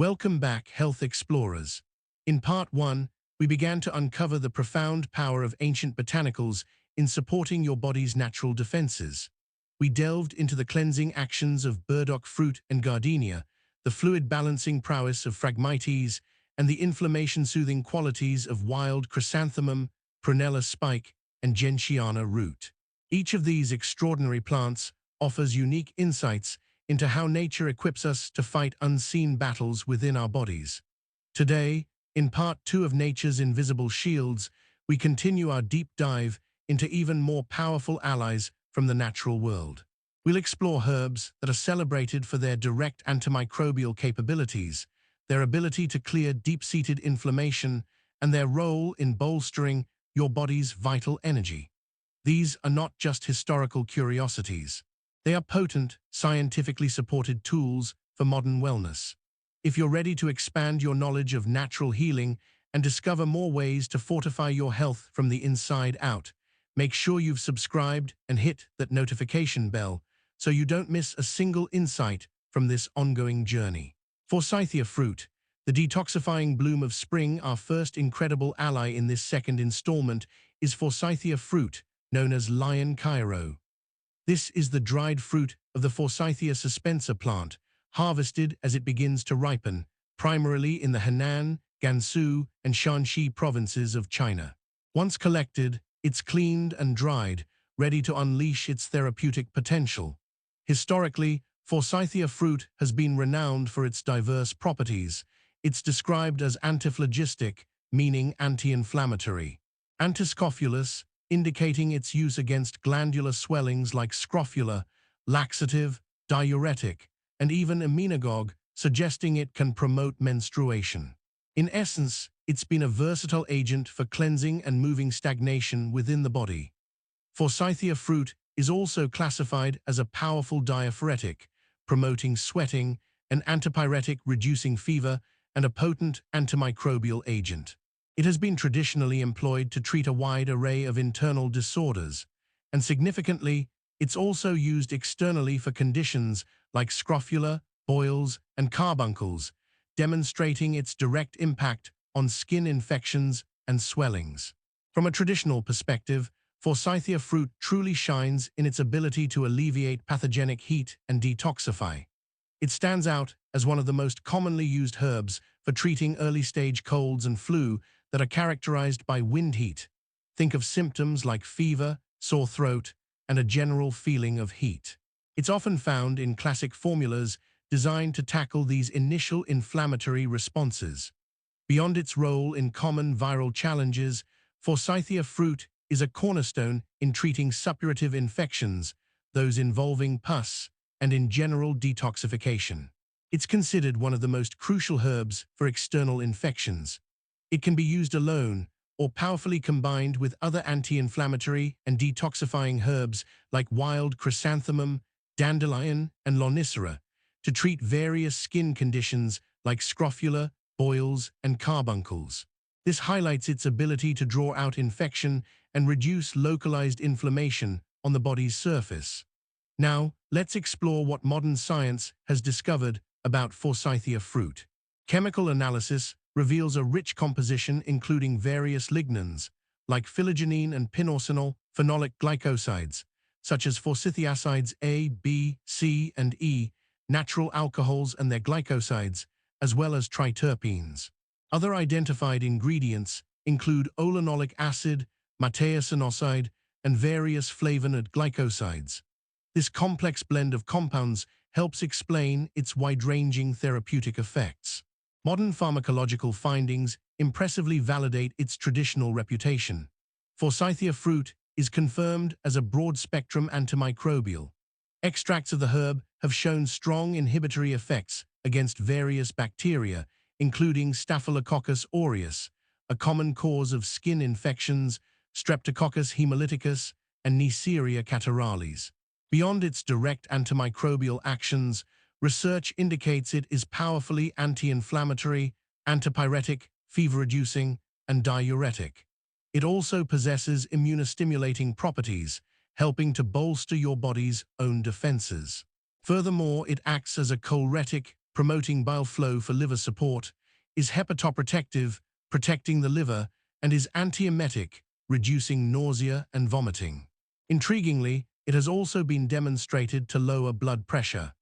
Welcome back, Health Explorers. In Part 1, we began to uncover the profound power of ancient botanicals in supporting your body's natural defenses. We delved into the cleansing actions of burdock fruit and gardenia, the fluid-balancing prowess of Phragmites, and the inflammation-soothing qualities of wild chrysanthemum, prunella spike, and gentiana root. Each of these extraordinary plants offers unique insights into how nature equips us to fight unseen battles within our bodies. Today, in Part 2 of Nature's Invisible Shields, we continue our deep dive into even more powerful allies from the natural world. We'll explore herbs that are celebrated for their direct antimicrobial capabilities, their ability to clear deep-seated inflammation, and their role in bolstering your body's vital energy. These are not just historical curiosities. They are potent, scientifically supported tools for modern wellness. If you're ready to expand your knowledge of natural healing and discover more ways to fortify your health from the inside out, make sure you've subscribed and hit that notification bell so you don't miss a single insight from this ongoing journey. Forsythia fruit, the detoxifying bloom of spring, our first incredible ally in this second installment, is Forsythia fruit, known as lion Cairo. This is the dried fruit of the Forsythia suspensa plant, harvested as it begins to ripen, primarily in the Henan, Gansu, and Shanxi provinces of China. Once collected, it's cleaned and dried, ready to unleash its therapeutic potential. Historically, Forsythia fruit has been renowned for its diverse properties. It's described as antiphlogistic, meaning anti-inflammatory. Antiscophulous, indicating its use against glandular swellings like scrofula, laxative, diuretic, and even emmenagogue, suggesting it can promote menstruation. In essence, it's been a versatile agent for cleansing and moving stagnation within the body. Forsythia fruit is also classified as a powerful diaphoretic, promoting sweating, an antipyretic reducing fever, and a potent antimicrobial agent. It has been traditionally employed to treat a wide array of internal disorders, and significantly, it's also used externally for conditions like scrofula, boils, and carbuncles, demonstrating its direct impact on skin infections and swellings. From a traditional perspective, Forsythia fruit truly shines in its ability to alleviate pathogenic heat and detoxify. It stands out as one of the most commonly used herbs for treating early-stage colds and flu that are characterized by wind heat. Think of symptoms like fever, sore throat, and a general feeling of heat. It's often found in classic formulas designed to tackle these initial inflammatory responses. Beyond its role in common viral challenges, Forsythia fruit is a cornerstone in treating suppurative infections, those involving pus, and in general detoxification. It's considered one of the most crucial herbs for external infections. It can be used alone or powerfully combined with other anti-inflammatory and detoxifying herbs like wild chrysanthemum, dandelion, and lonicera to treat various skin conditions like scrofula, boils, and carbuncles. This highlights its ability to draw out infection and reduce localized inflammation on the body's surface. Now, let's explore what modern science has discovered about Forsythia fruit. Chemical analysis reveals a rich composition including various lignans, like phylogeny and pinorsenol, phenolic glycosides, such as forsythiacides A, B, C, and E, natural alcohols and their glycosides, as well as triterpenes. Other identified ingredients include olenolic acid, mateisonoside, and various flavonoid glycosides. This complex blend of compounds helps explain its wide-ranging therapeutic effects. Modern pharmacological findings impressively validate its traditional reputation. Forsythia fruit is confirmed as a broad-spectrum antimicrobial. Extracts of the herb have shown strong inhibitory effects against various bacteria, including Staphylococcus aureus, a common cause of skin infections, Streptococcus hemolyticus, and Neisseria catarrhalis. Beyond its direct antimicrobial actions, research indicates it is powerfully anti-inflammatory, antipyretic, fever-reducing, and diuretic. It also possesses immunostimulating properties, helping to bolster your body's own defenses. Furthermore, it acts as a choleretic, promoting bile flow for liver support, is hepatoprotective, protecting the liver, and is antiemetic, reducing nausea and vomiting. Intriguingly, it has also been demonstrated to lower blood pressure.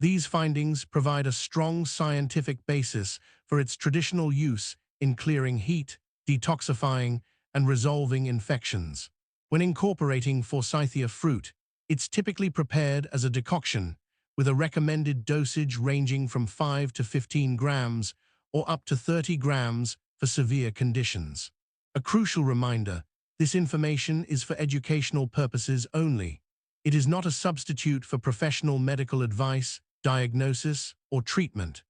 These findings provide a strong scientific basis for its traditional use in clearing heat, detoxifying, and resolving infections. When incorporating Forsythia fruit, it's typically prepared as a decoction, with a recommended dosage ranging from 5 to 15 grams or up to 30 grams for severe conditions. A crucial reminder: this information is for educational purposes only. It is not a substitute for professional medical advice, diagnosis, or treatment.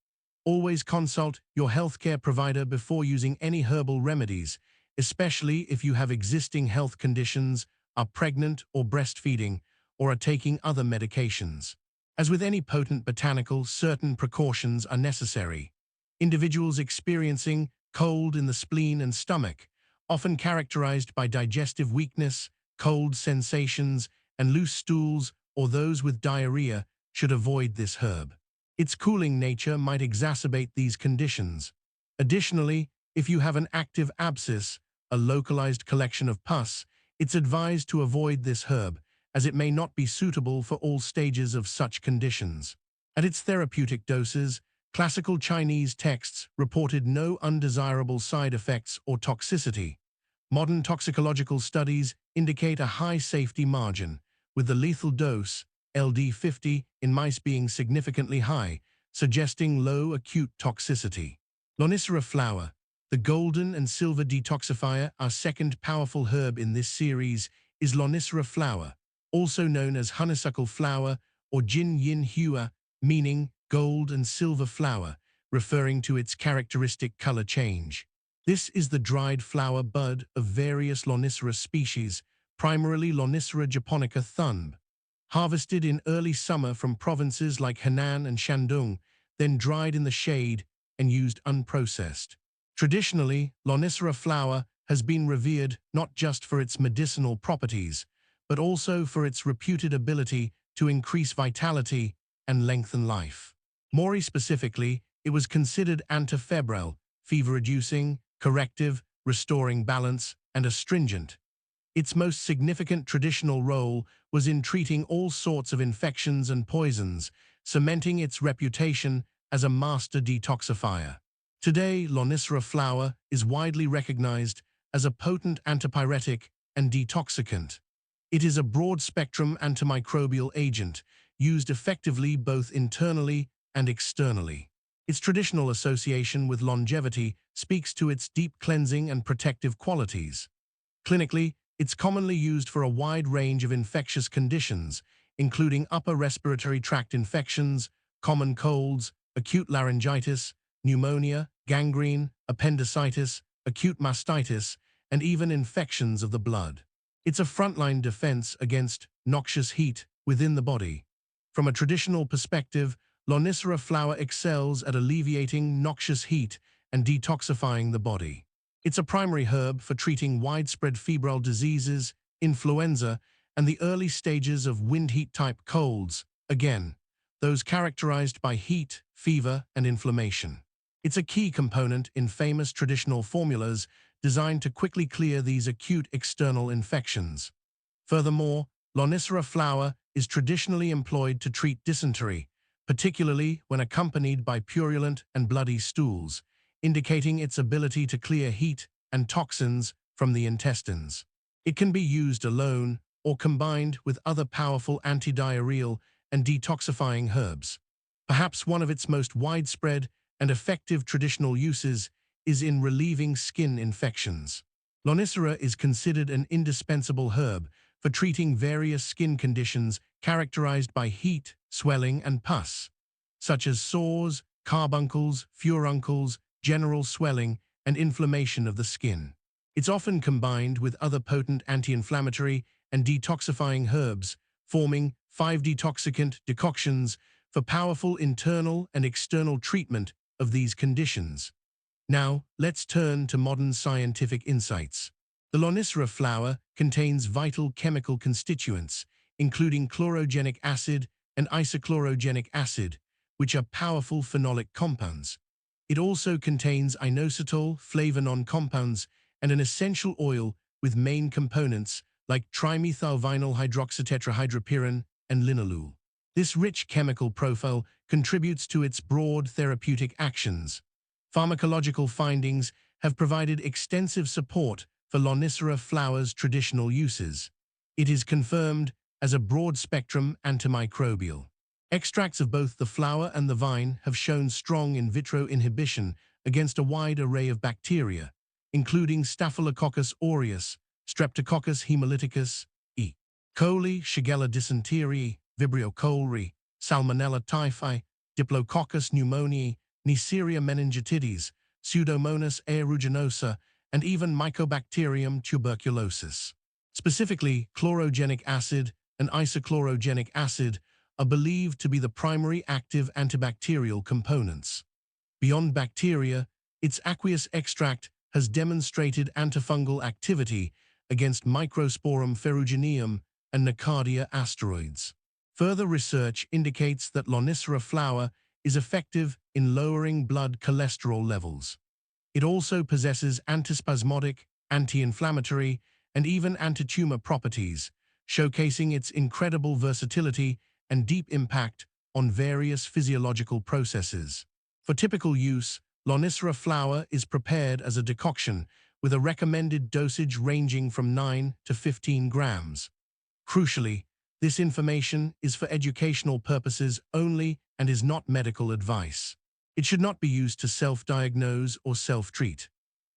Always consult your healthcare provider before using any herbal remedies, especially if you have existing health conditions, are pregnant or breastfeeding, or are taking other medications. As with any potent botanical, certain precautions are necessary. Individuals experiencing cold in the spleen and stomach, often characterized by digestive weakness, cold sensations, and loose stools, or those with diarrhea, should avoid this herb. Its cooling nature might exacerbate these conditions. Additionally, if you have an active abscess, a localized collection of pus, it's advised to avoid this herb, as it may not be suitable for all stages of such conditions. At its therapeutic doses, classical Chinese texts reported no undesirable side effects or toxicity. Modern toxicological studies indicate a high safety margin, with the lethal dose, LD50, in mice being significantly high, suggesting low acute toxicity. Lonicera flower, the golden and silver detoxifier. Our second powerful herb in this series is Lonicera flower, also known as honeysuckle flower or Jin Yin Hua, meaning gold and silver flower, referring to its characteristic color change. This is the dried flower bud of various Lonicera species, primarily Lonicera japonica thunb. Harvested in early summer from provinces like Henan and Shandong, then dried in the shade and used unprocessed. Traditionally, Lonicera flower has been revered not just for its medicinal properties, but also for its reputed ability to increase vitality and lengthen life. More specifically, it was considered antifebrile, fever-reducing, corrective, restoring balance, and astringent. Its most significant traditional role was in treating all sorts of infections and poisons, cementing its reputation as a master detoxifier. Today, Lonicera flower is widely recognized as a potent antipyretic and detoxicant. It is a broad-spectrum antimicrobial agent, used effectively both internally and externally. Its traditional association with longevity speaks to its deep cleansing and protective qualities. Clinically, it's commonly used for a wide range of infectious conditions, including upper respiratory tract infections, common colds, acute laryngitis, pneumonia, gangrene, appendicitis, acute mastitis, and even infections of the blood. It's a frontline defense against noxious heat within the body. From a traditional perspective, Lonicera flower excels at alleviating noxious heat and detoxifying the body. It's a primary herb for treating widespread febrile diseases, influenza, and the early stages of wind-heat-type colds, again, those characterized by heat, fever, and inflammation. It's a key component in famous traditional formulas designed to quickly clear these acute external infections. Furthermore, Lonicera flower is traditionally employed to treat dysentery, particularly when accompanied by purulent and bloody stools, indicating its ability to clear heat and toxins from the intestines. It can be used alone or combined with other powerful antidiarrheal and detoxifying herbs. Perhaps one of its most widespread and effective traditional uses is in relieving skin infections. Lonicera is considered an indispensable herb for treating various skin conditions characterized by heat, swelling, and pus, such as sores, carbuncles, furuncles, general swelling, and inflammation of the skin. It's often combined with other potent anti-inflammatory and detoxifying herbs, forming 5-detoxicant decoctions for powerful internal and external treatment of these conditions. Now, let's turn to modern scientific insights. The Lonicera flower contains vital chemical constituents, including chlorogenic acid and isochlorogenic acid, which are powerful phenolic compounds. It also contains inositol, flavonol compounds, and an essential oil with main components like trimethylvinyl hydroxytetrahydropyran and linalool. This rich chemical profile contributes to its broad therapeutic actions. Pharmacological findings have provided extensive support for Lonicera flower's traditional uses. It is confirmed as a broad-spectrum antimicrobial. Extracts of both the flower and the vine have shown strong in vitro inhibition against a wide array of bacteria, including Staphylococcus aureus, Streptococcus hemolyticus, E. coli, Shigella dysenteriae, Vibrio cholerae, Salmonella typhi, Diplococcus pneumoniae, Neisseria meningitidis, Pseudomonas aeruginosa, and even Mycobacterium tuberculosis. Specifically, chlorogenic acid and isochlorogenic acid are believed to be the primary active antibacterial components. Beyond bacteria, its aqueous extract has demonstrated antifungal activity against Microsporum ferrugineum and Nocardia asteroids. Further research indicates that Lonicera flower is effective in lowering blood cholesterol levels. It also possesses antispasmodic, anti-inflammatory, and even antitumor properties, showcasing its incredible versatility and deep impact on various physiological processes. For typical use, Lonicera flower is prepared as a decoction with a recommended dosage ranging from 9 to 15 grams. Crucially, this information is for educational purposes only and is not medical advice. It should not be used to self-diagnose or self-treat.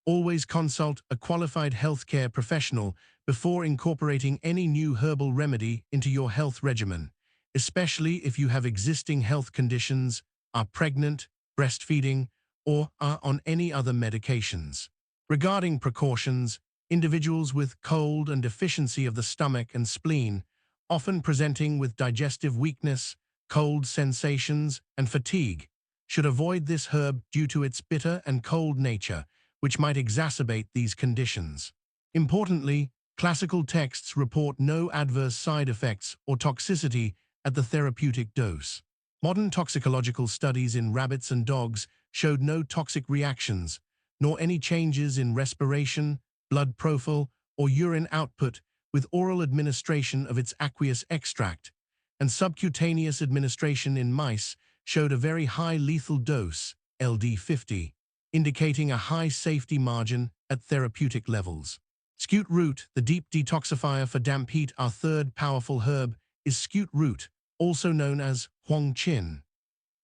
Always consult a qualified healthcare professional before incorporating any new herbal remedy into your health regimen, especially if you have existing health conditions, are pregnant, breastfeeding, or are on any other medications. Regarding precautions, individuals with cold and deficiency of the stomach and spleen, often presenting with digestive weakness, cold sensations, and fatigue, should avoid this herb due to its bitter and cold nature, which might exacerbate these conditions. Importantly, classical texts report no adverse side effects or toxicity at the therapeutic dose. Modern toxicological studies in rabbits and dogs showed no toxic reactions, nor any changes in respiration, blood profile, or urine output with oral administration of its aqueous extract, and subcutaneous administration in mice showed a very high lethal dose, LD50, indicating a high safety margin at therapeutic levels. Skute root, the deep detoxifier for damp heat. Our third powerful herb is skute root, also known as huang qin.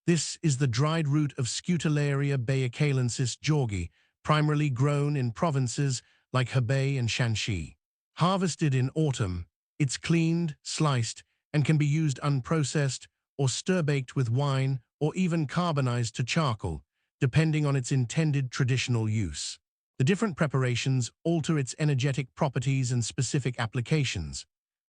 This is the dried root of Scutellaria baecalensis georgi, primarily grown in provinces like Hebei and Shanxi. Harvested in autumn, it's cleaned, sliced, and can be used unprocessed or stir-baked with wine or even carbonized to charcoal, depending on its intended traditional use. The different preparations alter its energetic properties and specific applications.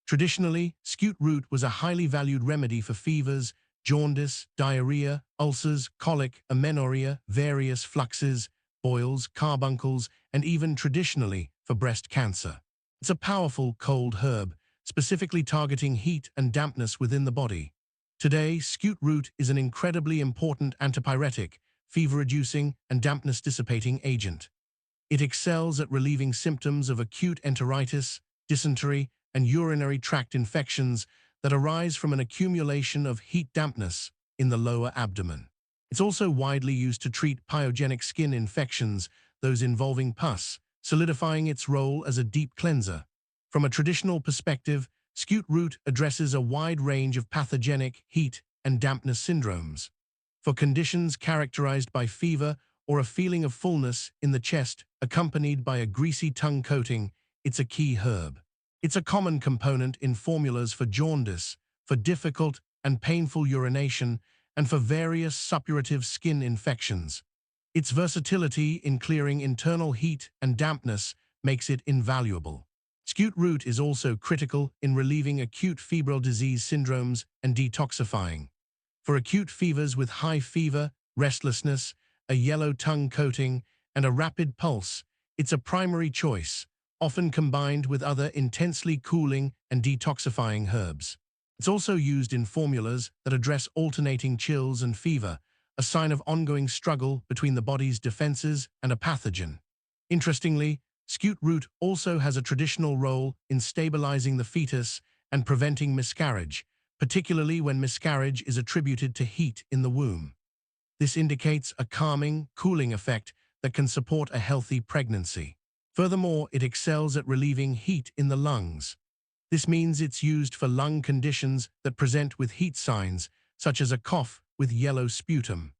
Traditionally, skute root was a highly valued remedy for fevers, jaundice, diarrhea, ulcers, colic, amenorrhea, various fluxes, boils, carbuncles, and even traditionally for breast cancer. It's a powerful cold herb, specifically targeting heat and dampness within the body. Today, skute root is an incredibly important antipyretic, fever-reducing, and dampness-dissipating agent. It excels at relieving symptoms of acute enteritis, dysentery, and urinary tract infections that arise from an accumulation of heat dampness in the lower abdomen. It's also widely used to treat pyogenic skin infections, those involving pus, solidifying its role as a deep cleanser. From a traditional perspective, skute root addresses a wide range of pathogenic heat and dampness syndromes. For conditions characterized by fever or a feeling of fullness in the chest accompanied by a greasy tongue coating, it's a key herb. It's a common component in formulas for jaundice, for difficult and painful urination, and for various suppurative skin infections. Its versatility in clearing internal heat and dampness makes it invaluable. Skute root is also critical in relieving acute febrile disease syndromes and detoxifying. For acute fevers with high fever, restlessness, a yellow tongue coating, and a rapid pulse, it's a primary choice, often combined with other intensely cooling and detoxifying herbs. It's also used in formulas that address alternating chills and fever, a sign of ongoing struggle between the body's defenses and a pathogen. Interestingly, skute root also has a traditional role in stabilizing the fetus and preventing miscarriage, particularly when miscarriage is attributed to heat in the womb. This indicates a calming, cooling effect that can support a healthy pregnancy. Furthermore, it excels at relieving heat in the lungs. This means it's used for lung conditions that present with heat signs, such as a cough with yellow sputum.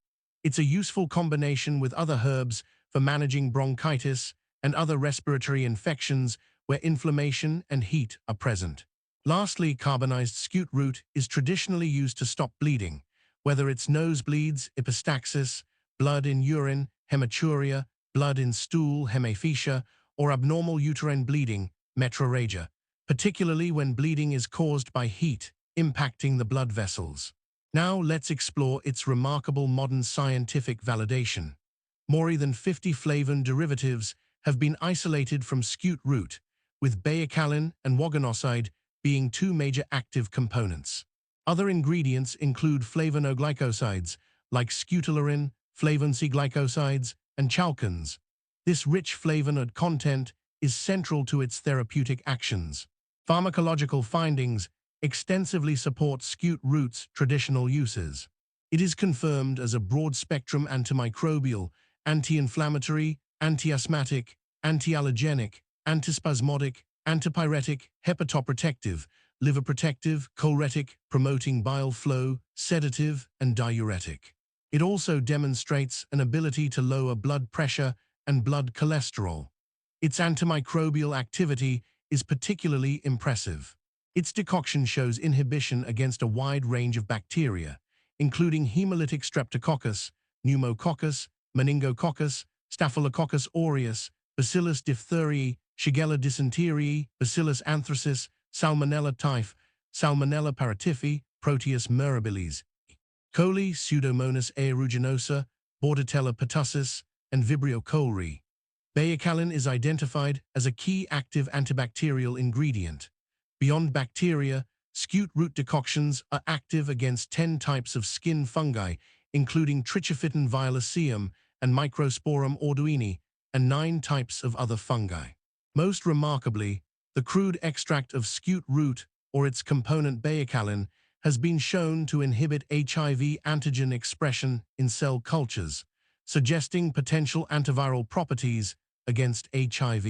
It's a useful combination with other herbs for managing bronchitis and other respiratory infections where inflammation and heat are present. Lastly, carbonized skute root is traditionally used to stop bleeding, whether it's nosebleeds, epistaxis, blood in urine, hematuria, blood in stool, hemiphasia, or abnormal uterine bleeding, metrorrhagia, particularly when bleeding is caused by heat, impacting the blood vessels. Now let's explore its remarkable modern scientific validation. More than 50 flavin derivatives have been isolated from skute root, with baecalin and waganoside being two major active components. Other ingredients include flavonoglycosides like scutellarin, flavin C glycosides, and chalcans. This rich flavonoid content is central to its therapeutic actions. Pharmacological findings extensively support skute root's traditional uses. It is confirmed as a broad-spectrum antimicrobial, anti-inflammatory, anti-asthmatic, anti-allergenic, antispasmodic, antipyretic, hepatoprotective, liver protective, choletic, promoting bile flow, sedative, and diuretic. It also demonstrates an ability to lower blood pressure and blood cholesterol. Its antimicrobial activity is particularly impressive. Its decoction shows inhibition against a wide range of bacteria, including hemolytic streptococcus, pneumococcus, meningococcus, staphylococcus aureus, bacillus diphtheriae, shigella dysenteriae, bacillus anthracis, salmonella typhi, salmonella paratyphi, proteus mirabilis, coli, pseudomonas aeruginosa, bordetella pertussis, and vibrio cholerae. Baecalin is identified as a key active antibacterial ingredient. Beyond bacteria, skute root decoctions are active against 10 types of skin fungi, including Trichophyton violaceum and Microsporum arduini, and 9 types of other fungi. Most remarkably, the crude extract of skute root, or its component baecalin, has been shown to inhibit HIV antigen expression in cell cultures, suggesting potential antiviral properties against HIV.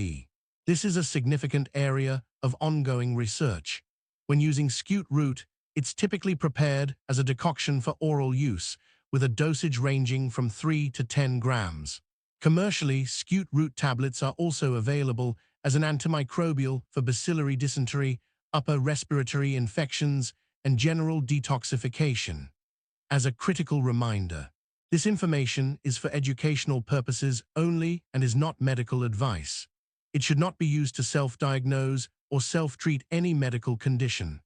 This is a significant area of ongoing research. When using skute root, it's typically prepared as a decoction for oral use, with a dosage ranging from 3 to 10 grams. Commercially, skute root tablets are also available as an antimicrobial for bacillary dysentery, upper respiratory infections, and general detoxification. As a critical reminder, this information is for educational purposes only and is not medical advice. It should not be used to self-diagnose or self-treat any medical condition.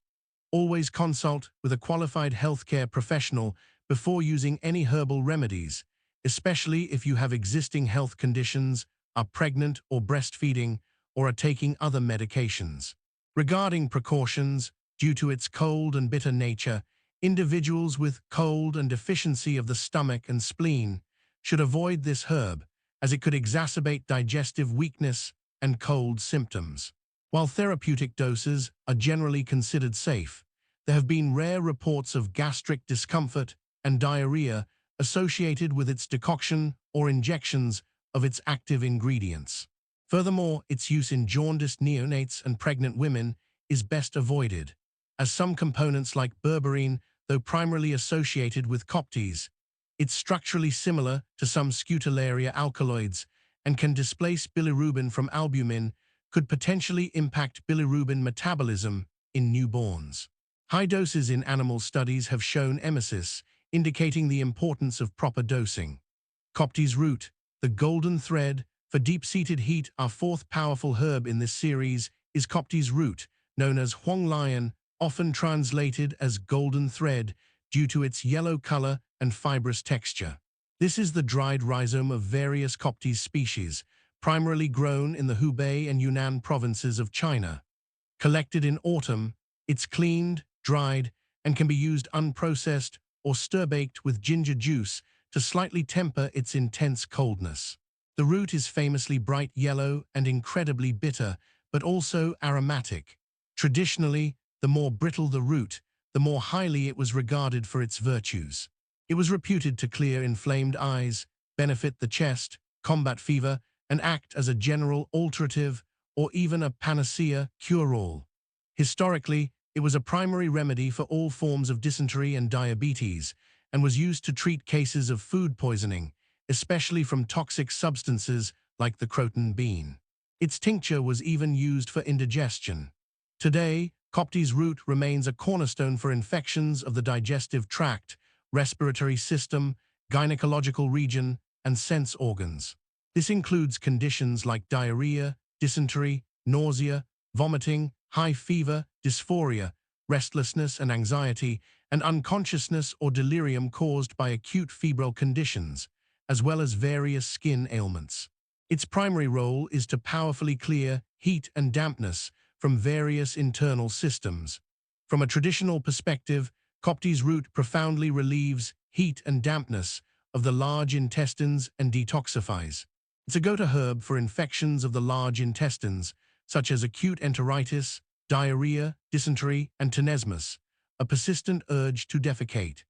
Always consult with a qualified healthcare professional before using any herbal remedies, especially if you have existing health conditions, are pregnant or breastfeeding, or are taking other medications. Regarding precautions, due to its cold and bitter nature, individuals with cold and deficiency of the stomach and spleen should avoid this herb, as it could exacerbate digestive weakness and cold symptoms. While therapeutic doses are generally considered safe, there have been rare reports of gastric discomfort and diarrhea associated with its decoction or injections of its active ingredients. Furthermore, its use in jaundiced neonates and pregnant women is best avoided, as some components like berberine, though primarily associated with coptes, it's structurally similar to some scutellaria alkaloids and can displace bilirubin from albumin, could potentially impact bilirubin metabolism in newborns. High doses in animal studies have shown emesis, indicating the importance of proper dosing. Coptes root, the golden thread for deep-seated heat. Our fourth powerful herb in this series is Coptes root, known as Huang Lion, often translated as golden thread due to its yellow color and fibrous texture. This is the dried rhizome of various Coptes species, primarily grown in the Hubei and Yunnan provinces of China. Collected in autumn, it's cleaned, dried, and can be used unprocessed or stir-baked with ginger juice to slightly temper its intense coldness. The root is famously bright yellow and incredibly bitter, but also aromatic. Traditionally, the more brittle the root, the more highly it was regarded for its virtues. It was reputed to clear inflamed eyes, benefit the chest, combat fever, and act as a general alterative or even a panacea cure-all. Historically, it was a primary remedy for all forms of dysentery and diabetes, and was used to treat cases of food poisoning, especially from toxic substances like the croton bean. Its tincture was even used for indigestion. Today, Coptes root remains a cornerstone for infections of the digestive tract, respiratory system, gynecological region, and sense organs. This includes conditions like diarrhea, dysentery, nausea, vomiting, high fever, dysphoria, restlessness and anxiety, and unconsciousness or delirium caused by acute febrile conditions, as well as various skin ailments. Its primary role is to powerfully clear heat and dampness from various internal systems. From a traditional perspective, Coptes root profoundly relieves heat and dampness of the large intestines and detoxifies. It's a go-to herb for infections of the large intestines, such as acute enteritis, diarrhea, dysentery, and tenesmus, a persistent urge to defecate.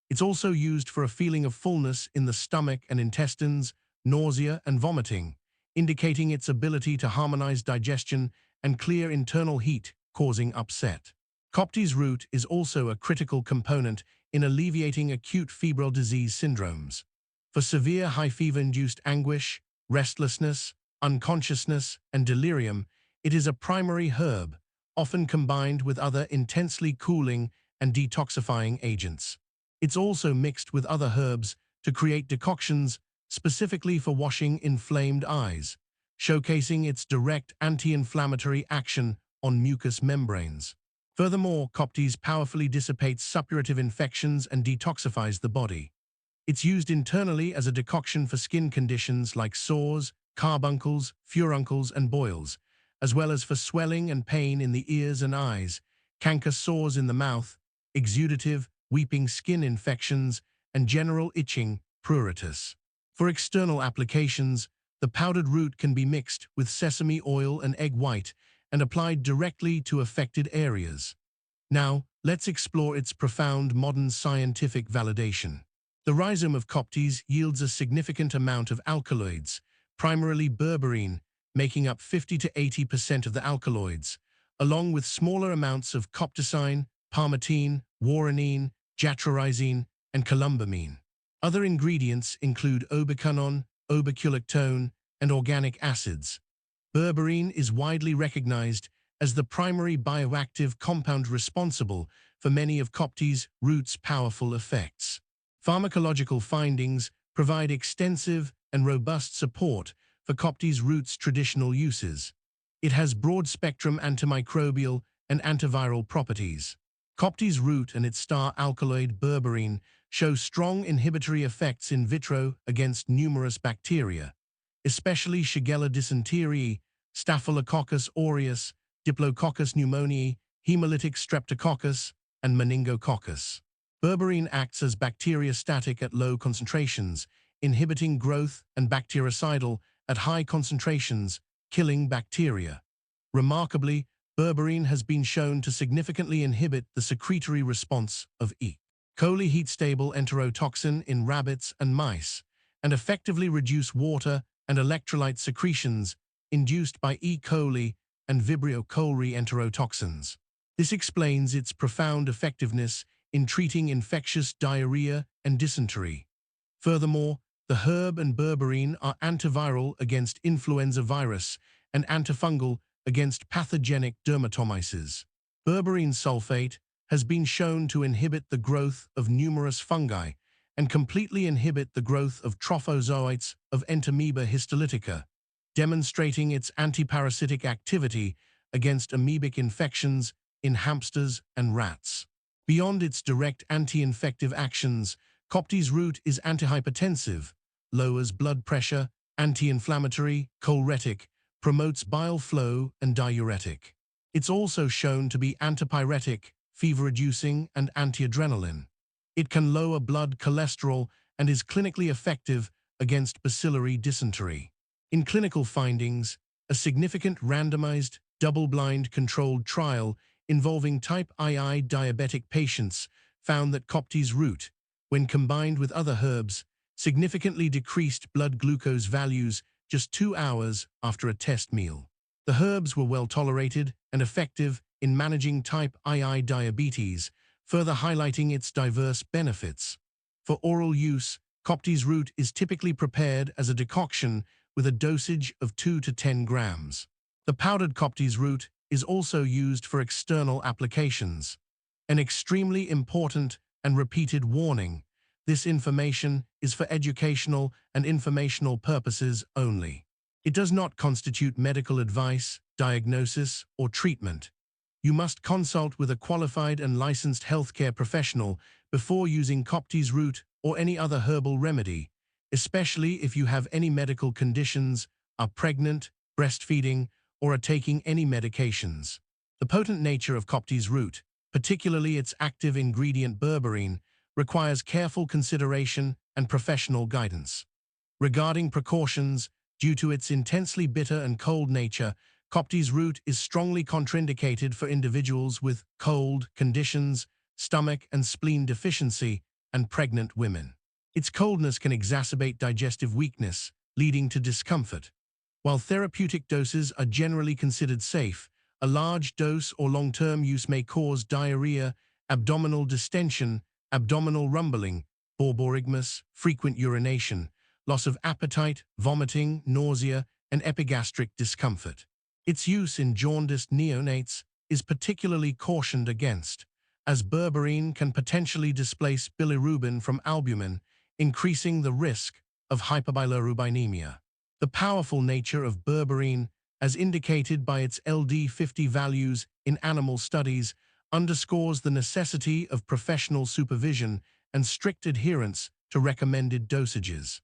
It's also used for a feeling of fullness in the stomach and intestines, nausea and vomiting, indicating its ability to harmonize digestion and clear internal heat, causing upset. Coptes root is also a critical component in alleviating acute febrile disease syndromes. For severe high fever-induced anguish, restlessness, unconsciousness, and delirium, it is a primary herb, often combined with other intensely cooling and detoxifying agents. It's also mixed with other herbs to create decoctions specifically for washing inflamed eyes, showcasing its direct anti-inflammatory action on mucous membranes. Furthermore, Coptes powerfully dissipates suppurative infections and detoxifies the body. It's used internally as a decoction for skin conditions like sores, carbuncles, furuncles, and boils, as well as for swelling and pain in the ears and eyes, canker sores in the mouth, exudative, weeping skin infections, and general itching, pruritus. For external applications, the powdered root can be mixed with sesame oil and egg white and applied directly to affected areas. Now, let's explore its profound modern scientific validation. The rhizome of Coptes yields a significant amount of alkaloids, primarily berberine, making up 50 to 80% of the alkaloids, along with smaller amounts of coptocine, palmitine, warrenine, jatrorizine, and columbamine. Other ingredients include obiquinone, obiquilactone, and organic acids. Berberine is widely recognized as the primary bioactive compound responsible for many of Coptes root's powerful effects. Pharmacological findings provide extensive and robust support for Coptes root's traditional uses. It has broad-spectrum antimicrobial and antiviral properties. Coptes root and its star alkaloid berberine show strong inhibitory effects in vitro against numerous bacteria, especially Shigella dysenteriae, Staphylococcus aureus, Diplococcus pneumoniae, hemolytic streptococcus, and meningococcus. Berberine acts as bacteriostatic at low concentrations, inhibiting growth, and bactericidal at high concentrations, killing bacteria. Remarkably, berberine has been shown to significantly inhibit the secretory response of E. coli heat-stable enterotoxin in rabbits and mice, and effectively reduce water and electrolyte secretions induced by E. coli and Vibrio cholerae enterotoxins. This explains its profound effectiveness in treating infectious diarrhea and dysentery. Furthermore, the herb and berberine are antiviral against influenza virus and antifungal against pathogenic dermatomyces. Berberine sulfate has been shown to inhibit the growth of numerous fungi and completely inhibit the growth of trophozoites of Entamoeba histolytica, demonstrating its antiparasitic activity against amoebic infections in hamsters and rats. Beyond its direct anti-infective actions, Coptes root is antihypertensive, lowers blood pressure, anti-inflammatory, choleretic, promotes bile flow, and diuretic. It's also shown to be antipyretic, fever-reducing, and anti-adrenaline. It can lower blood cholesterol and is clinically effective against bacillary dysentery. In clinical findings, a significant randomized, double-blind controlled trial involving type II diabetic patients found that Coptes root, when combined with other herbs, significantly decreased blood glucose values just 2 hours after a test meal. The herbs were well tolerated and effective in managing type II diabetes, further highlighting its diverse benefits. For oral use, Coptes root is typically prepared as a decoction with a dosage of 2 to 10 grams. The powdered Coptes root is also used for external applications. An extremely important and repeated warning: this information is for educational and informational purposes only. It does not constitute medical advice, diagnosis, or treatment. You must consult with a qualified and licensed healthcare professional before using Coptes root or any other herbal remedy, especially if you have any medical conditions, are pregnant, breastfeeding, or are taking any medications. The potent nature of Coptes root, particularly its active ingredient berberine, requires careful consideration and professional guidance. Regarding precautions, due to its intensely bitter and cold nature, Coptes root is strongly contraindicated for individuals with cold conditions, stomach and spleen deficiency, and pregnant women. Its coldness can exacerbate digestive weakness, leading to discomfort. While therapeutic doses are generally considered safe, a large dose or long-term use may cause diarrhea, abdominal distension, abdominal rumbling, borborygmus, frequent urination, loss of appetite, vomiting, nausea, and epigastric discomfort. Its use in jaundiced neonates is particularly cautioned against, as berberine can potentially displace bilirubin from albumin, increasing the risk of hyperbilirubinemia. The powerful nature of berberine, as indicated by its LD50 values in animal studies, underscores the necessity of professional supervision and strict adherence to recommended dosages.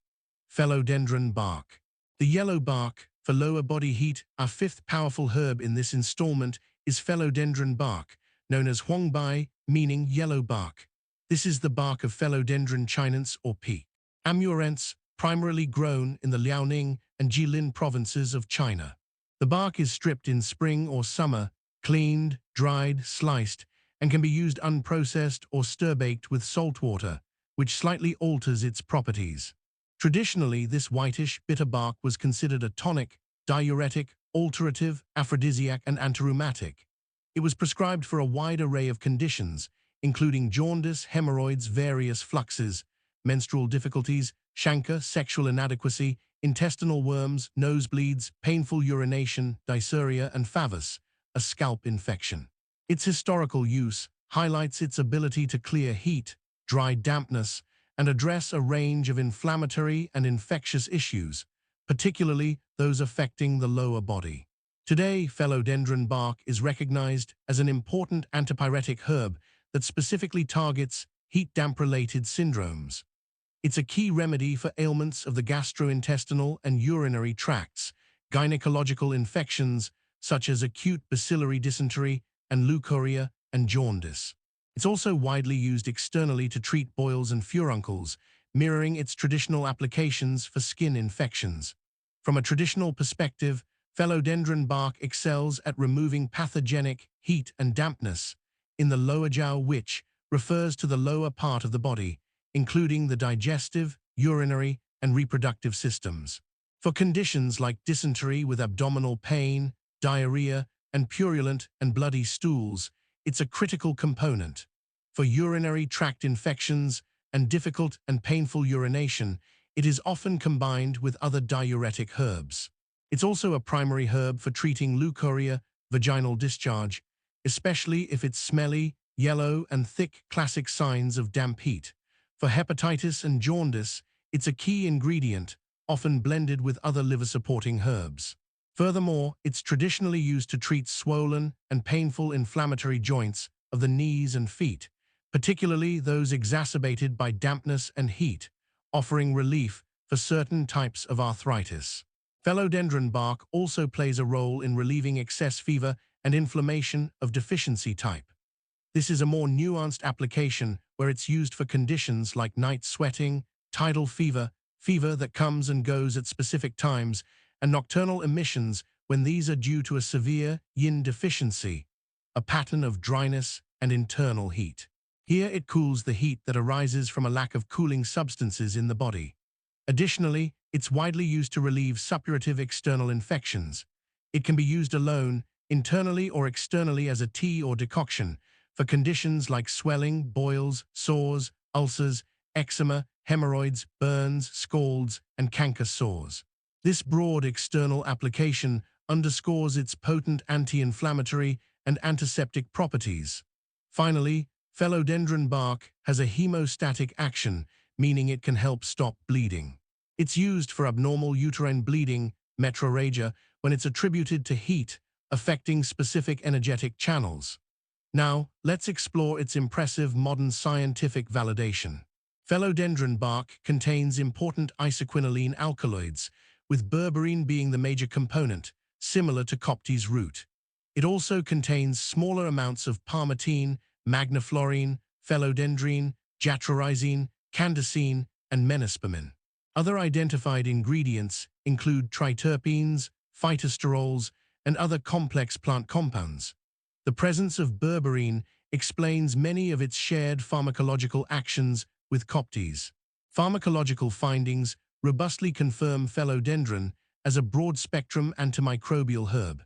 Philodendron bark. The yellow bark, for lower body heat, our fifth powerful herb in this installment is philodendron bark, known as huangbai, meaning yellow bark. This is the bark of Philodendron chinense or P. amurens, primarily grown in the Liaoning and Jilin provinces of China. The bark is stripped in spring or summer, cleaned, dried, sliced, and can be used unprocessed or stir-baked with salt water, which slightly alters its properties. Traditionally, this whitish, bitter bark was considered a tonic, diuretic, alterative, aphrodisiac, and antirheumatic. It was prescribed for a wide array of conditions, including jaundice, hemorrhoids, various fluxes, menstrual difficulties, chancre, sexual inadequacy, intestinal worms, nosebleeds, painful urination, dysuria, and favus, a scalp infection. Its historical use highlights its ability to clear heat, dry dampness, and address a range of inflammatory and infectious issues, particularly those affecting the lower body. Today, philodendron bark is recognized as an important antipyretic herb that specifically targets heat-damp-related syndromes. It's a key remedy for ailments of the gastrointestinal and urinary tracts, gynecological infections such as acute bacillary dysentery and leukorrhea and jaundice. It's also widely used externally to treat boils and furuncles, mirroring its traditional applications for skin infections. From a traditional perspective, philodendron bark excels at removing pathogenic heat and dampness in the lower jiao, which refers to the lower part of the body, including the digestive, urinary, and reproductive systems. For conditions like dysentery with abdominal pain, diarrhea, and purulent and bloody stools, it's a critical component. For urinary tract infections and difficult and painful urination, it is often combined with other diuretic herbs. It's also a primary herb for treating leukorrhea, vaginal discharge, especially if it's smelly, yellow, and thick, classic signs of damp heat. For hepatitis and jaundice, it's a key ingredient, often blended with other liver-supporting herbs. Furthermore, it's traditionally used to treat swollen and painful inflammatory joints of the knees and feet, particularly those exacerbated by dampness and heat, offering relief for certain types of arthritis. Philodendron bark also plays a role in relieving excess fever and inflammation of deficiency type. This is a more nuanced application where it's used for conditions like night sweating, tidal fever, fever that comes and goes at specific times, and nocturnal emissions when these are due to a severe yin deficiency, a pattern of dryness and internal heat. Here it cools the heat that arises from a lack of cooling substances in the body. Additionally, it's widely used to relieve suppurative external infections. It can be used alone, internally or externally as a tea or decoction, for conditions like swelling, boils, sores, ulcers, eczema, hemorrhoids, burns, scalds, and canker sores. This broad external application underscores its potent anti-inflammatory and antiseptic properties. Finally, philodendron bark has a hemostatic action, meaning it can help stop bleeding. It's used for abnormal uterine bleeding, metrorrhagia, when it's attributed to heat, affecting specific energetic channels. Now, let's explore its impressive modern scientific validation. Philodendron bark contains important isoquinoline alkaloids, with berberine being the major component, similar to Coptes root. It also contains smaller amounts of palmitoene, magnaflorine, philodendrine, jatrorizine, candesine, and menospamine. Other identified ingredients include triterpenes, phytosterols, and other complex plant compounds. The presence of berberine explains many of its shared pharmacological actions with Coptes. Pharmacological findings robustly confirm philodendron as a broad-spectrum antimicrobial herb.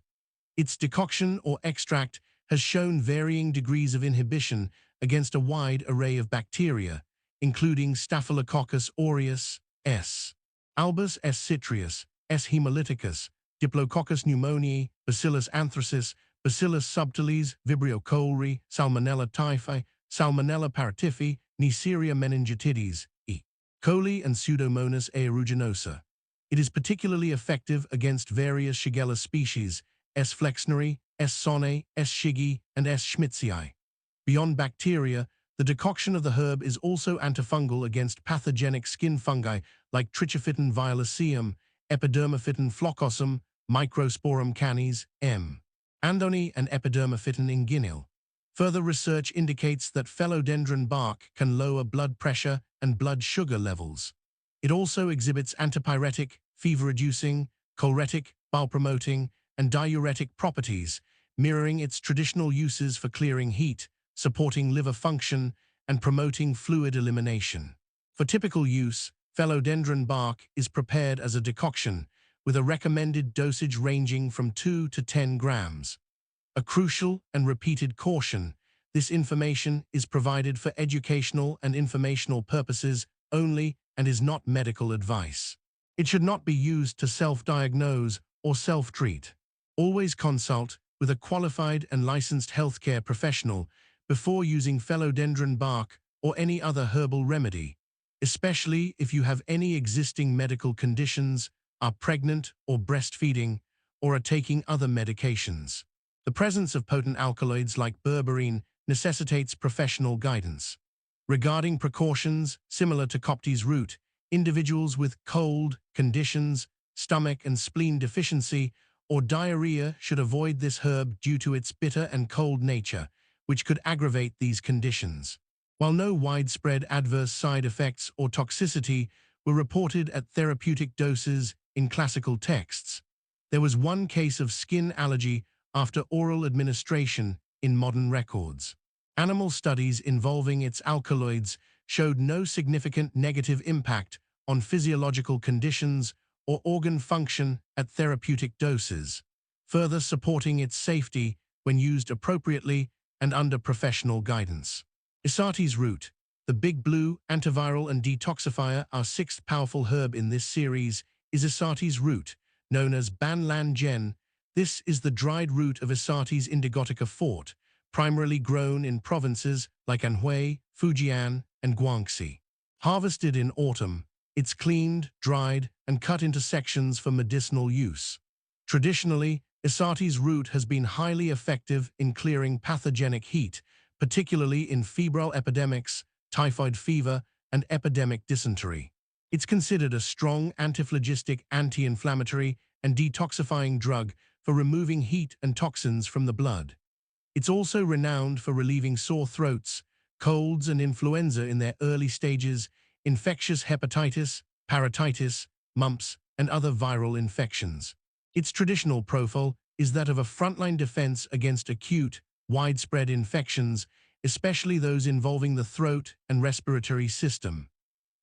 Its decoction or extract has shown varying degrees of inhibition against a wide array of bacteria, including Staphylococcus aureus, S. albus, S. citrius, S. hemolyticus, Diplococcus pneumoniae, Bacillus anthracis, Bacillus subtilis, Vibrio cholerae, Salmonella typhi, Salmonella paratyphi, Neisseria meningitidis, E. coli, and Pseudomonas aeruginosa. It is particularly effective against various Shigella species, S. flexneri, S. sonnae, S. shiggi, and S. schmidtsii. Beyond bacteria, the decoction of the herb is also antifungal against pathogenic skin fungi like Trichophyton violaceum, Epidermophyton floccosum, Microsporum canis, M. andoni, and Epidermophyton inguinale. Further research indicates that philodendron bark can lower blood pressure and blood sugar levels. It also exhibits antipyretic, fever-reducing, choleretic, bowel-promoting, and diuretic properties, mirroring its traditional uses for clearing heat, supporting liver function, and promoting fluid elimination. For typical use, philodendron bark is prepared as a decoction, with a recommended dosage ranging from 2 to 10 grams. A crucial and repeated caution: this information is provided for educational and informational purposes only and is not medical advice. It should not be used to self-diagnose or self-treat. Always consult with a qualified and licensed healthcare professional before using philodendron bark or any other herbal remedy, especially if you have any existing medical conditions, are pregnant or breastfeeding, or are taking other medications. The presence of potent alkaloids like berberine necessitates professional guidance. Regarding precautions, similar to Coptes root, individuals with cold conditions, stomach and spleen deficiency, or diarrhea should avoid this herb due to its bitter and cold nature, which could aggravate these conditions. While no widespread adverse side effects or toxicity were reported at therapeutic doses in classical texts, there was one case of skin allergy after oral administration in modern records. Animal studies involving its alkaloids showed no significant negative impact on physiological conditions or organ function at therapeutic doses, further supporting its safety when used appropriately and under professional guidance. Isates root, the big blue antiviral and detoxifier, our sixth powerful herb in this series, is Isates root, known as Ban Lan Gen. This is the dried root of Isates indigotica fort, primarily grown in provinces like Anhui, Fujian, and Guangxi. Harvested in autumn, it's cleaned, dried, and cut into sections for medicinal use. Traditionally, Isates root has been highly effective in clearing pathogenic heat, particularly in febrile epidemics, typhoid fever, and epidemic dysentery. It's considered a strong antiphlogistic, anti-inflammatory, and detoxifying drug for removing heat and toxins from the blood. It's also renowned for relieving sore throats, colds and influenza in their early stages, infectious hepatitis, parotitis, mumps, and other viral infections. Its traditional profile is that of a frontline defense against acute, widespread infections, especially those involving the throat and respiratory system.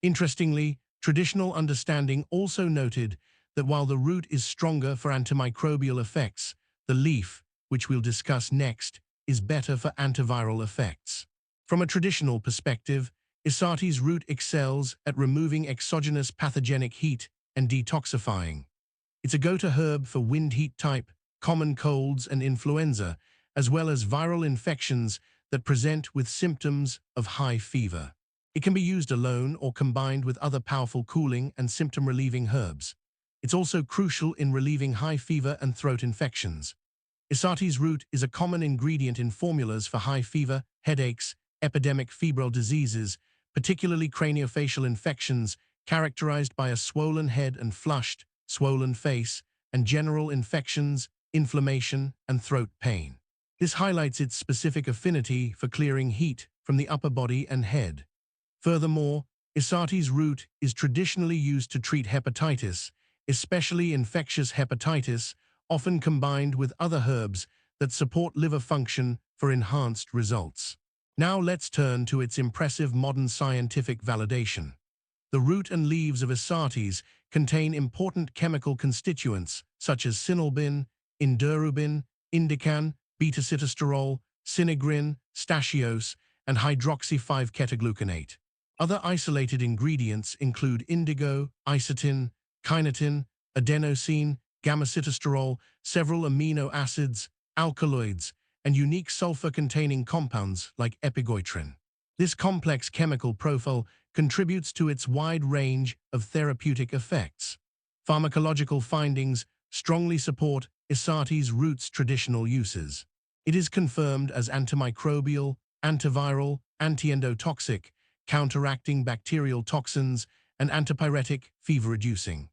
Interestingly, traditional understanding also noted that while the root is stronger for antimicrobial effects, the leaf, which we'll discuss next, is better for antiviral effects. From a traditional perspective, Isati's root excels at removing exogenous pathogenic heat and detoxifying. It's a go-to herb for wind heat type, common colds and influenza, as well as viral infections that present with symptoms of high fever. It can be used alone or combined with other powerful cooling and symptom-relieving herbs. It's also crucial in relieving high fever and throat infections. Isati's root is a common ingredient in formulas for high fever, headaches, epidemic febrile diseases, particularly craniofacial infections characterized by a swollen head and flushed, swollen face, and general infections, inflammation, and throat pain. This highlights its specific affinity for clearing heat from the upper body and head. Furthermore, Isati's root is traditionally used to treat hepatitis, especially infectious hepatitis, often combined with other herbs that support liver function for enhanced results. Now let's turn to its impressive modern scientific validation. The root and leaves of Isatis contain important chemical constituents such as cinalbin, indirubin, indican, beta-sitosterol, sinigrin, stachioase, and hydroxy-5-ketogluconate. Other isolated ingredients include indigo, isotin, kinetin, adenosine, gamma-sitosterol, several amino acids, alkaloids, and unique sulfur-containing compounds like epigoitrin. This complex chemical profile contributes to its wide range of therapeutic effects. Pharmacological findings strongly support Isati's root's traditional uses. It is confirmed as antimicrobial, antiviral, anti-endotoxic, counteracting bacterial toxins, and antipyretic, fever-reducing.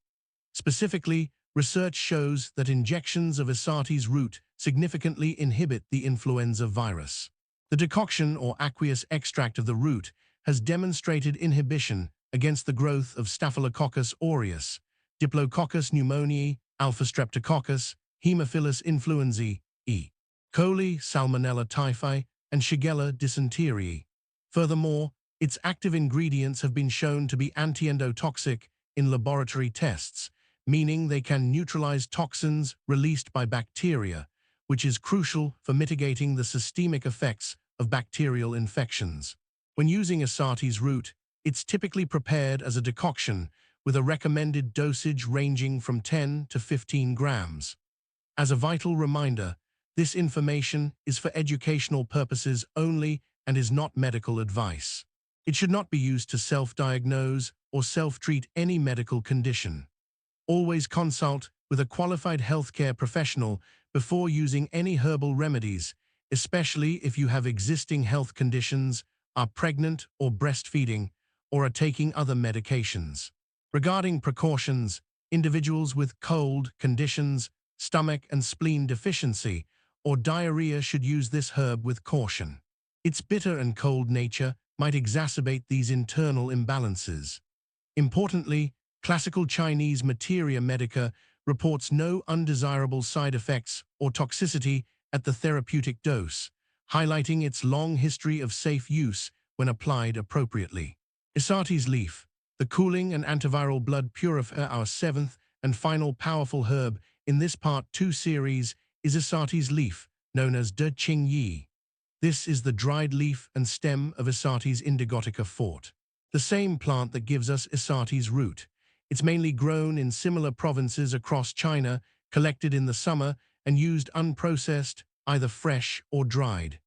Specifically, research shows that injections of Isati's root significantly inhibit the influenza virus. The decoction or aqueous extract of the root has demonstrated inhibition against the growth of Staphylococcus aureus, Diplococcus pneumoniae, Alpha streptococcus, Haemophilus influenzae, E. coli, Salmonella typhi, and Shigella dysenteriae. Furthermore, its active ingredients have been shown to be anti-endotoxic in laboratory tests, meaning they can neutralize toxins released by bacteria, which is crucial for mitigating the systemic effects of bacterial infections. When using Isati's root, it's typically prepared as a decoction with a recommended dosage ranging from 10 to 15 grams. As a vital reminder, this information is for educational purposes only and is not medical advice. It should not be used to self-diagnose or self-treat any medical condition. Always consult with a qualified healthcare professional before using any herbal remedies, especially if you have existing health conditions, are pregnant or breastfeeding, or are taking other medications. Regarding precautions, individuals with cold conditions, stomach and spleen deficiency, or diarrhea should use this herb with caution. Its bitter and cold nature might exacerbate these internal imbalances. Importantly, classical Chinese Materia Medica reports no undesirable side effects or toxicity at the therapeutic dose, highlighting its long history of safe use when applied appropriately. Isati's leaf, the cooling and antiviral blood purifier, our seventh and final powerful herb in this Part 2 series, is Isati's leaf, known as De Qing Yi. This is the dried leaf and stem of Isati's indigotica fort, the same plant that gives us Isati's root. It's mainly grown in similar provinces across China, collected in the summer and used unprocessed, either fresh or dried.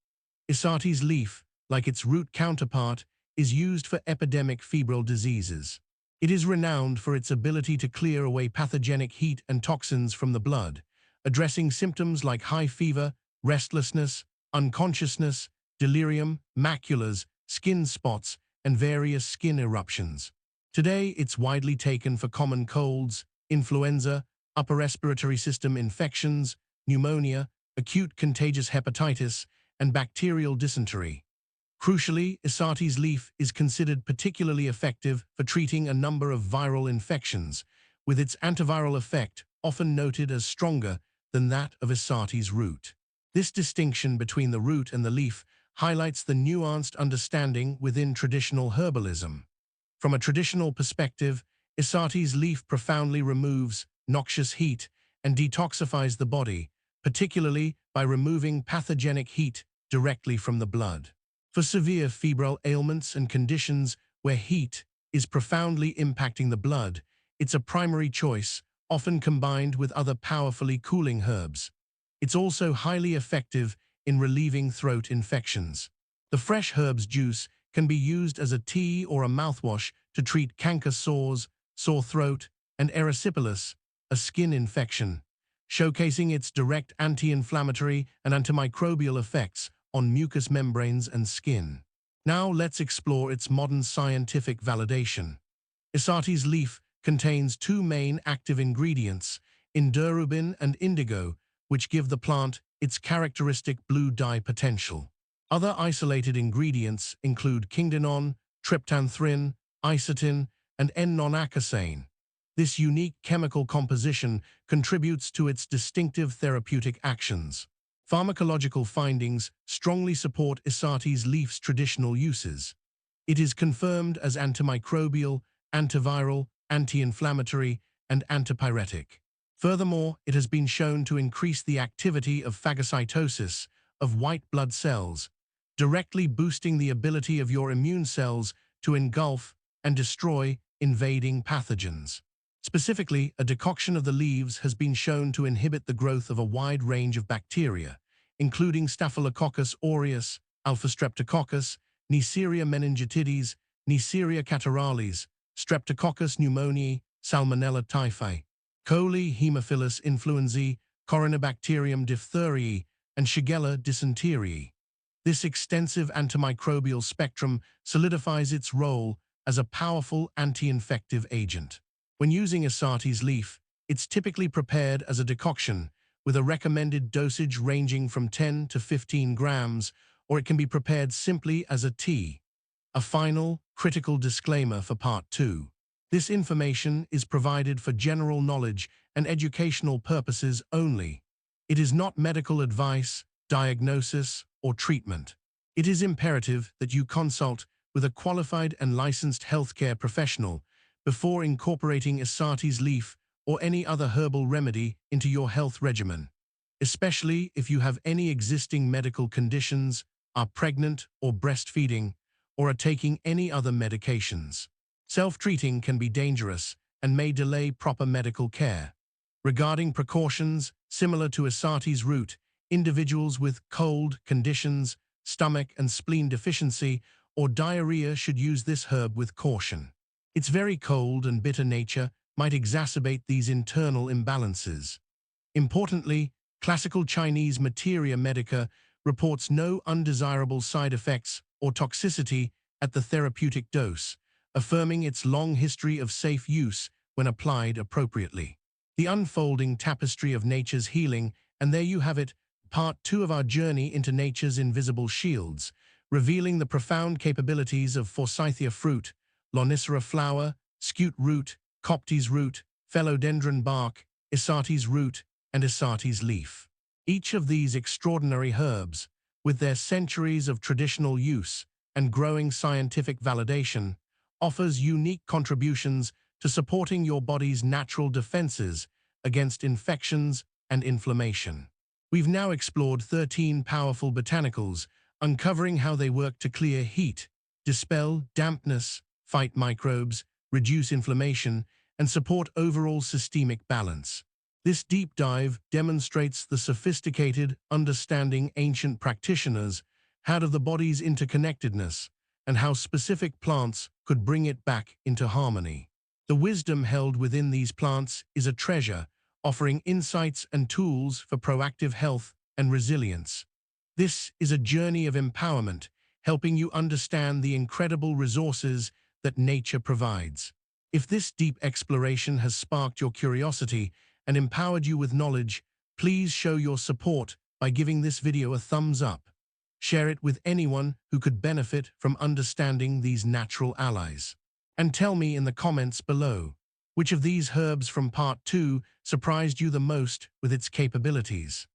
Isati's leaf, like its root counterpart, is used for epidemic febrile diseases. It is renowned for its ability to clear away pathogenic heat and toxins from the blood, addressing symptoms like high fever, restlessness, unconsciousness, delirium, maculas, skin spots, and various skin eruptions. Today, it's widely taken for common colds, influenza, upper respiratory system infections, pneumonia, acute contagious hepatitis, and bacterial dysentery. Crucially, Isates leaf is considered particularly effective for treating a number of viral infections, with its antiviral effect often noted as stronger than that of Isates root. This distinction between the root and the leaf highlights the nuanced understanding within traditional herbalism. From a traditional perspective, Isates leaf profoundly removes noxious heat and detoxifies the body, particularly by removing pathogenic heat directly from the blood. For severe febrile ailments and conditions where heat is profoundly impacting the blood, it's a primary choice, often combined with other powerfully cooling herbs. It's also highly effective in relieving throat infections. The fresh herb's juice can be used as a tea or a mouthwash to treat canker sores, sore throat, and erysipelas, a skin infection, showcasing its direct anti-inflammatory and antimicrobial effects on mucous membranes and skin. Now let's explore its modern scientific validation. Isates leaf contains two main active ingredients, indirubin and indigo, which give the plant its characteristic blue dye potential. Other isolated ingredients include quinidinone, tryptanthrine, isotin, and N-nonacosane. This unique chemical composition contributes to its distinctive therapeutic actions. Pharmacological findings strongly support Isates leaf's traditional uses. It is confirmed as antimicrobial, antiviral, anti-inflammatory, and antipyretic. Furthermore, it has been shown to increase the activity of phagocytosis of white blood cells, directly boosting the ability of your immune cells to engulf and destroy invading pathogens. Specifically, a decoction of the leaves has been shown to inhibit the growth of a wide range of bacteria, including Staphylococcus aureus, Alpha streptococcus, Neisseria meningitidis, Neisseria catarrhalis, Streptococcus pneumoniae, Salmonella typhi, Coli Haemophilus influenzae, Corynebacterium diphtheriae, and Shigella dysenteriae. This extensive antimicrobial spectrum solidifies its role as a powerful anti-infective agent. When using Isates leaf, it's typically prepared as a decoction, with a recommended dosage ranging from 10 to 15 grams, or it can be prepared simply as a tea. A final, critical disclaimer for Part 2. This information is provided for general knowledge and educational purposes only. It is not medical advice, diagnosis, or treatment. It is imperative that you consult with a qualified and licensed healthcare professional before incorporating Isates leaf or any other herbal remedy into your health regimen, especially if you have any existing medical conditions, are pregnant or breastfeeding, or are taking any other medications. Self-treating can be dangerous and may delay proper medical care. Regarding precautions, similar to Isates root, individuals with cold conditions, stomach and spleen deficiency, or diarrhea should use this herb with caution. Its very cold and bitter nature might exacerbate these internal imbalances. Importantly, classical Chinese Materia Medica reports no undesirable side effects or toxicity at the therapeutic dose, affirming its long history of safe use when applied appropriately. The unfolding tapestry of nature's healing, and there you have it, Part 2 of our journey into nature's invisible shields, revealing the profound capabilities of Forsythia fruit, Lonicera flower, scute root, Coptes root, Philodendron bark, Isates root, and Isates leaf. Each of these extraordinary herbs, with their centuries of traditional use and growing scientific validation, offers unique contributions to supporting your body's natural defenses against infections and inflammation. We've now explored 13 powerful botanicals, uncovering how they work to clear heat, dispel dampness, fight microbes, reduce inflammation, and support overall systemic balance. This deep dive demonstrates the sophisticated understanding ancient practitioners had of the body's interconnectedness and how specific plants could bring it back into harmony. The wisdom held within these plants is a treasure, offering insights and tools for proactive health and resilience. This is a journey of empowerment, helping you understand the incredible resources that nature provides. If this deep exploration has sparked your curiosity and empowered you with knowledge, please show your support by giving this video a thumbs up. Share it with anyone who could benefit from understanding these natural allies. And tell me in the comments below, which of these herbs from part 2 surprised you the most with its capabilities?